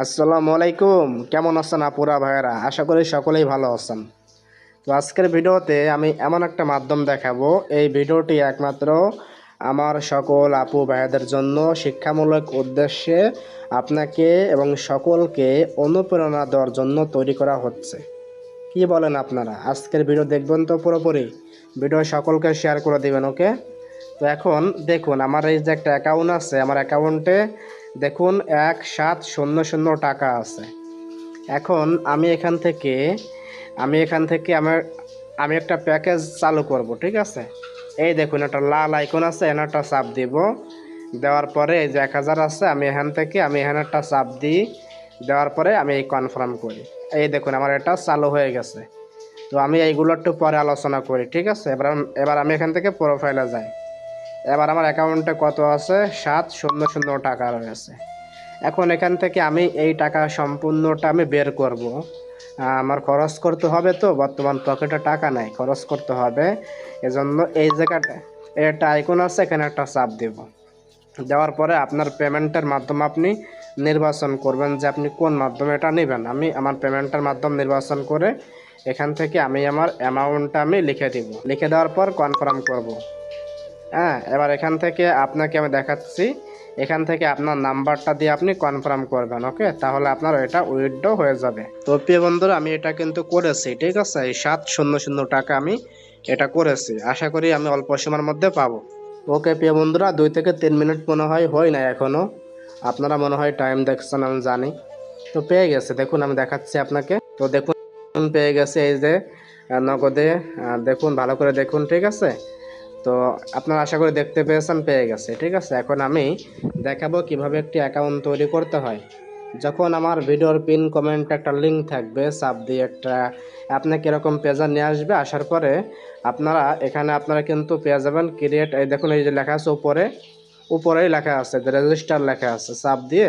আসসালামু আলাইকুম। কেমন আছেন আপুরা ভাইয়েরা? আশা করি সকলেই ভালো আছেন। তো আজকের ভিডিওতে আমি এমন একটা মাধ্যম দেখাবো, এই ভিডিওটি একমাত্র আমার সকল আপু ভাইয়াদের জন্য শিক্ষামূলক উদ্দেশ্যে আপনাকে এবং সকলকে অনুপ্রেরণা দেওয়ার জন্য তৈরি করা হচ্ছে। কি বলেন আপনারা? আজকের ভিডিও দেখবেন তো পুরোপুরি? ভিডিও সকলকে শেয়ার করে দিবেন, ওকে? তো এখন দেখুন, আমার এই যে একটা অ্যাকাউন্ট আছে, আমার অ্যাকাউন্টে দেখুন 1700 টাকা আছে। এখন আমি এখান থেকে আমি একটা প্যাকেজ চালু করব, ঠিক আছে? এই দেখুন একটা লাল আইকন আছে, এখানে একটা চাপ দিব। দেওয়ার পরে এই যে 1000 আছে, আমি এখানে একটা চাপ দিই। দেওয়ার পরে আমি এই কনফার্ম করি। এই দেখুন আমার এটা চালু হয়ে গেছে। তো আমি এইগুলো একটু পরে আলোচনা করি, ঠিক আছে? এবার আমি এখান থেকে প্রোফাইলে যাই। এবার আমার অ্যাকাউন্টে কত আছে? 700 টাকা রয়েছে। এখন এখান থেকে আমি এই টাকা সম্পূর্ণটা আমি বের করব। আমার খরচ করতে হবে, তো বর্তমান পকেটে টাকা নাই, খরচ করতে হবে। এজন্য এই জায়গাটা একটা আইকন আছে, এখানে একটা চাপ দেব। দেওয়ার পরে আপনার পেমেন্টের মাধ্যম আপনি নির্বাচন করবেন যে আপনি কোন মাধ্যমে এটা নেবেন। আমি আমার পেমেন্টের মাধ্যম নির্বাচন করে এখান থেকে আমি আমার অ্যামাউন্টটা আমি লিখে দিব। লিখে দেওয়ার পর কনফার্ম করব। হ্যাঁ, এবার এখান থেকে আপনাকে আমি দেখাচ্ছি। এখান থেকে আপনার নাম্বারটা দিয়ে আপনি কনফার্ম করবেন, ওকে? তাহলে আপনার এটা উইথড্র হয়ে যাবে। তো প্রিয় বন্ধুরা, আমি এটা কিন্তু করেছি, ঠিক আছে? এই 700 টাকা আমি এটা করেছি। আশা করি আমি অল্প সময়ের মধ্যে পাবো। ওকে প্রিয় বন্ধুরা, 2 থেকে 3 মিনিট মনে হয় নাই এখনো। আপনারা মনে হয় টাইম দেখছেন, আমি জানি। তো পেয়ে গেছে, দেখুন আমি দেখাচ্ছি আপনাকে। তো দেখুন পেয়ে গেছে, এই যে নগদে। দেখুন, ভালো করে দেখুন, ঠিক আছে? তো আপনারা আশা করি দেখতে পেয়েছেন, পেয়ে গেছে, ঠিক আছে? এখন আমি দেখাবো কিভাবে একটি অ্যাকাউন্ট তৈরি করতে হয়। যখন আমার ভিডিওর পিন কমেন্টে একটা লিঙ্ক থাকবে, চাপ দিয়ে একটা আপনাকে এরকম পেজে নিয়ে আসবে। আসার পরে আপনারা কিন্তু পেয়ে যাবেন ক্রিয়েট। এই দেখুন, এই যে লেখা আছে উপরেই লেখা আছে যে রেজিস্টার লেখা আছে। চাপ দিয়ে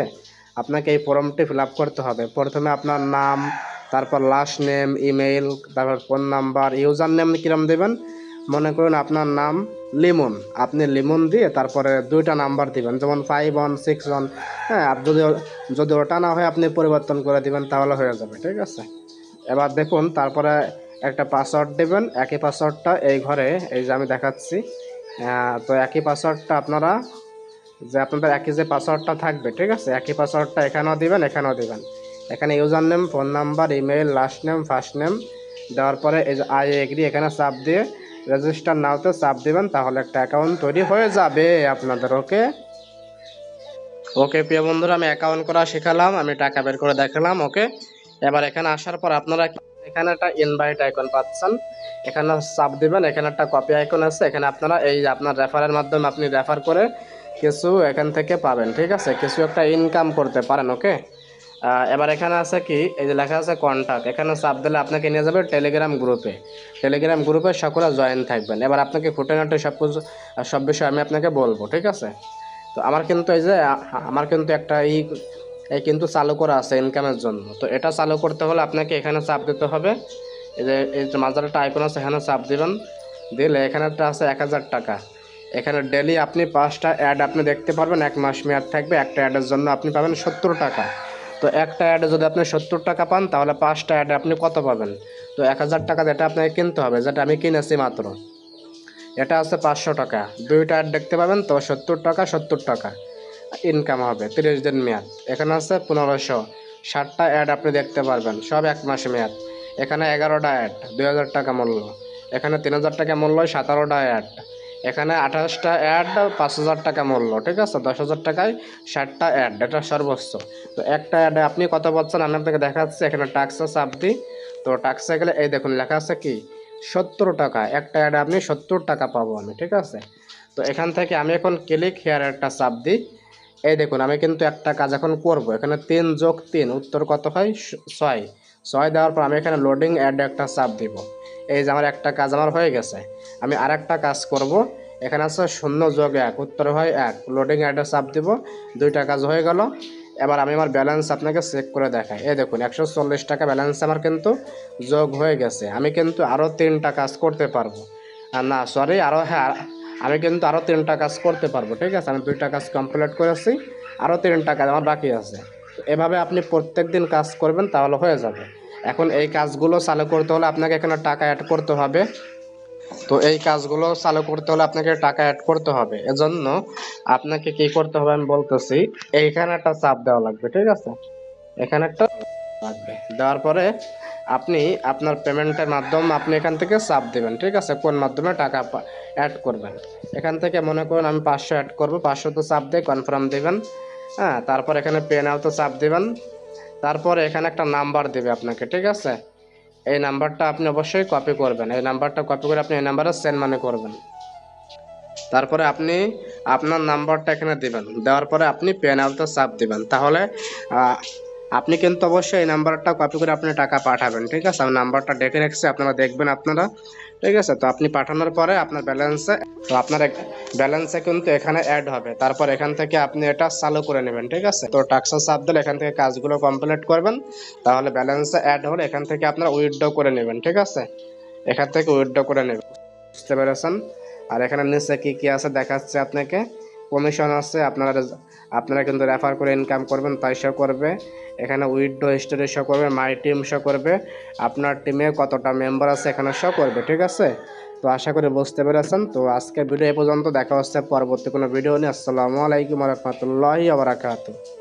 আপনাকে এই ফর্মটি ফিল আপ করতে হবে। প্রথমে আপনার নাম, তারপর লাস্ট নেম, ইমেইল, তারপর ফোন নাম্বার, ইউজার নেম কিরম দেবেন। মনে করুন আপনার নাম লিমন, আপনি লিমন দিয়ে তারপরে 2টা নাম্বার দিবেন, যেমন 5161। হ্যাঁ, যদি ওটা না হয় আপনি পরিবর্তন করে দিবেন, তাহলে হয়ে যাবে, ঠিক আছে? এবার দেখুন, তারপরে একটা পাসওয়ার্ড দেবেন। একই পাসওয়ার্ডটা এই ঘরে, এই যে আমি দেখাচ্ছি। তো একই পাসওয়ার্ডটা আপনাদের একই যে পাসওয়ার্ডটা থাকবে, ঠিক আছে? একই পাসওয়ার্ডটা এখানেও দিবেন, এখানেও দিবেন। এখানে user name, phone number, email, last name, first name দেওয়ার পরে এই যে আই এগ্রি এখানে চাপ দিয়ে রেজিস্টার নাওতে চাপ দিবেন। তাহলে একটা অ্যাকাউন্ট তৈরি হয়ে যাবে আপনাদের, ওকে? ওকে প্রিয় বন্ধুরা, আমি অ্যাকাউন্ট করা শেখালাম, আমি টাকা বের করে দেখালাম, ওকে? এবার এখানে আসার পর আপনারা এখানে একটা ইনভাইট আইকন পাচ্ছেন, এখানে চাপ দিবেন। এখানে একটা কপি আইকন আছে, এখানে আপনারা এই আপনার রেফারের মাধ্যমে আপনি রেফার করে কিছু এখান থেকে পাবেন, ঠিক আছে? কিছু একটা ইনকাম করতে পারেন, ওকে? এবার এখানে আছে কি, এই যে লেখা আছে কন্ট্যাক্ট, এখানে চাপ দিলে আপনাকে নিয়ে যাবে টেলিগ্রাম গ্রুপে সকলে জয়েন থাকবেন। এবার আপনাকে খুঁটিনাটি সব বিষয় আমি আপনাকে বলবো, ঠিক আছে? তো আমার কিন্তু একটা এই কিন্তু চালু করা আছে ইনকামের জন্য। তো এটা চালু করতে হলে আপনাকে এখানে চাপ দিতে হবে। এই যে মাঝার একটা আইকন আছে, এখানে চাপ দিবেন। দিলে এখানে একটা আছে 1000 টাকা। এখানে ডেলি আপনি 5টা অ্যাড আপনি দেখতে পারবেন। 1 মাস মেয়াদ থাকবে। একটা অ্যাডের জন্য আপনি পাবেন 70 টাকা। তো একটা অ্যাডে যদি আপনি 70 টাকা পান, তাহলে 5টা অ্যাডে আপনি কত পাবেন? তো 1000 টাকা যেটা আপনাকে কিনতে হবে, যেটা আমি কিনেছি মাত্র, এটা আছে 500 টাকা। 2টা অ্যাড দেখতে পাবেন, তো 70 টাকা ইনকাম হবে 30 দিন মেয়াদ। এখানে আছে 1500। 60টা অ্যাড আপনি দেখতে পারবেন, সব 1 মাস মেয়াদ। এখানে 11টা অ্যাড, 2000 টাকা মূল্য। এখানে 3000 টাকা মূল্য, 17টা অ্যাড। এখানে 28টা অ্যাড, 5000 টাকা মূল্য, ঠিক আছে? 10,000 টাকায় 60টা অ্যাড, এটা সর্বোচ্চ। তো একটা অ্যাডে আপনি কত পাচ্ছেন আমি আপনাকে দেখাচ্ছি। এখানে টাক্সে চাপ দিই। তো টাক্সে গেলে এই দেখুন লেখা আছে কি 70 টাকা। একটা অ্যাডে আপনি 70 টাকা পাবো আমি, ঠিক আছে? তো এখান থেকে আমি এখন ক্লিক হেয়ার একটা চাপ দিই। এই দেখুন আমি কিন্তু একটা কাজ এখন করব। এখানে 3 যোগ 3 উত্তর কত হয়? 6। 6 দেওয়ার পর আমি এখানে লোডিং অ্যাড একটা চাপ দিব। এই যে আমার একটা কাজ আমার হয়ে গেছে। আমি আর একটা কাজ করব। এখানে আছে 0 যোগ 1 উত্তর হয় 1। লোডিং অ্যাডে চাপ দিব। 2টা কাজ হয়ে গেল। এবার আমি আমার ব্যালেন্স আপনাকে চেক করে দেখাই। এই দেখুন 140 টাকা ব্যালেন্স আমার কিন্তু যোগ হয়ে গেছে। আমি কিন্তু আরও 3টা কাজ করতে পারবো। না সরি, আমি কিন্তু আরও 3টা কাজ করতে পারবো, ঠিক আছে? আমি 2টা কাজ কমপ্লিট করেছি, আরও 3টা কাজ আমার বাকি আছে। এভাবে আপনি প্রত্যেক দিন কাজ করবেন, তাহলে হয়ে যাবে। এখন এই কাজগুলো চালু করতে হলে আপনাকে এখানে টাকা অ্যাড করতে হবে। তো এই কাজগুলো চালু করতে হলে আপনাকে টাকা অ্যাড করতে হবে। এজন্য আপনাকে কি করতে হবে আমি বলতেছি। এইখানে একটা চাপ দেওয়া লাগবে, ঠিক আছে? এখানে একটা লাগবে, দেওয়ার পরে আপনি আপনার পেমেন্টের মাধ্যম আপনি এখান থেকে চাপ দেবেন, ঠিক আছে? কোন মাধ্যমে টাকা অ্যাড করবেন। এখান থেকে মনে করুন আমি 500 অ্যাড করব, 500 তো চাপ দিয়ে কনফার্ম দেবেন। হ্যাঁ, তারপর এখানে পে নাও তো চাপ দেবেন। তারপরে এখানে একটা নাম্বার দেবে আপনাকে, ঠিক আছে? এই নাম্বারটা আপনি অবশ্যই কপি করবেন। এই নাম্বারটা কপি করে আপনি এই নাম্বারে সেন্ড মানি করবেন। তারপরে আপনি আপনার নাম্বারটা এখানে দিবেন, দেওয়ার পরে আপনি পে নাওতে চাপ দিবেন। তাহলে আপনি কিন্তু অবশ্যই এই নাম্বারটা কপি করে আপনি টাকা পাঠাবেন, ঠিক আছে? আমি নাম্বারটা ডেকে রেখেছি, আপনারা দেখবেন আপনারা, ঠিক আছে? তো আপনি পাঠানোর পরে আপনার ব্যালেন্সে কিন্তু এখানে অ্যাড হবে। তারপর এখান থেকে আপনি এটা চালু করে নেবেন, ঠিক আছে? তো টাক্সে চাপ দিলে এখান থেকে কাজগুলো কমপ্লিট করবেন, তাহলে ব্যালেন্সে অ্যাড হলে এখান থেকে আপনারা উইথড্র করে নেবেন, ঠিক আছে? এখান থেকে উইথড্র করে নেবেন, বুঝতে পেরেছেন? আর এখানে নিচে কি কি আছে দেখাচ্ছে আপনাকে। কমিশন আছে, আপনারা কিন্তু রেফার করে ইনকাম করবেন, তাই শো করবে। এখানে উইথড্র হিস্টোরি শো করবে, মাই টিম শো করবে, আপনার টিমে কতটা মেম্বার আছে এখানে শো করবে, ঠিক আছে? তো আশা করি বুঝতে পেরেছেন। তো আজকের ভিডিও এ পর্যন্ত, দেখা হচ্ছে পরবর্তী কোনো ভিডিও নিয়ে। আসসালামু আলাইকুম ওয়া রাহমাতুল্লাহি ওয়া বারাকাতুহু।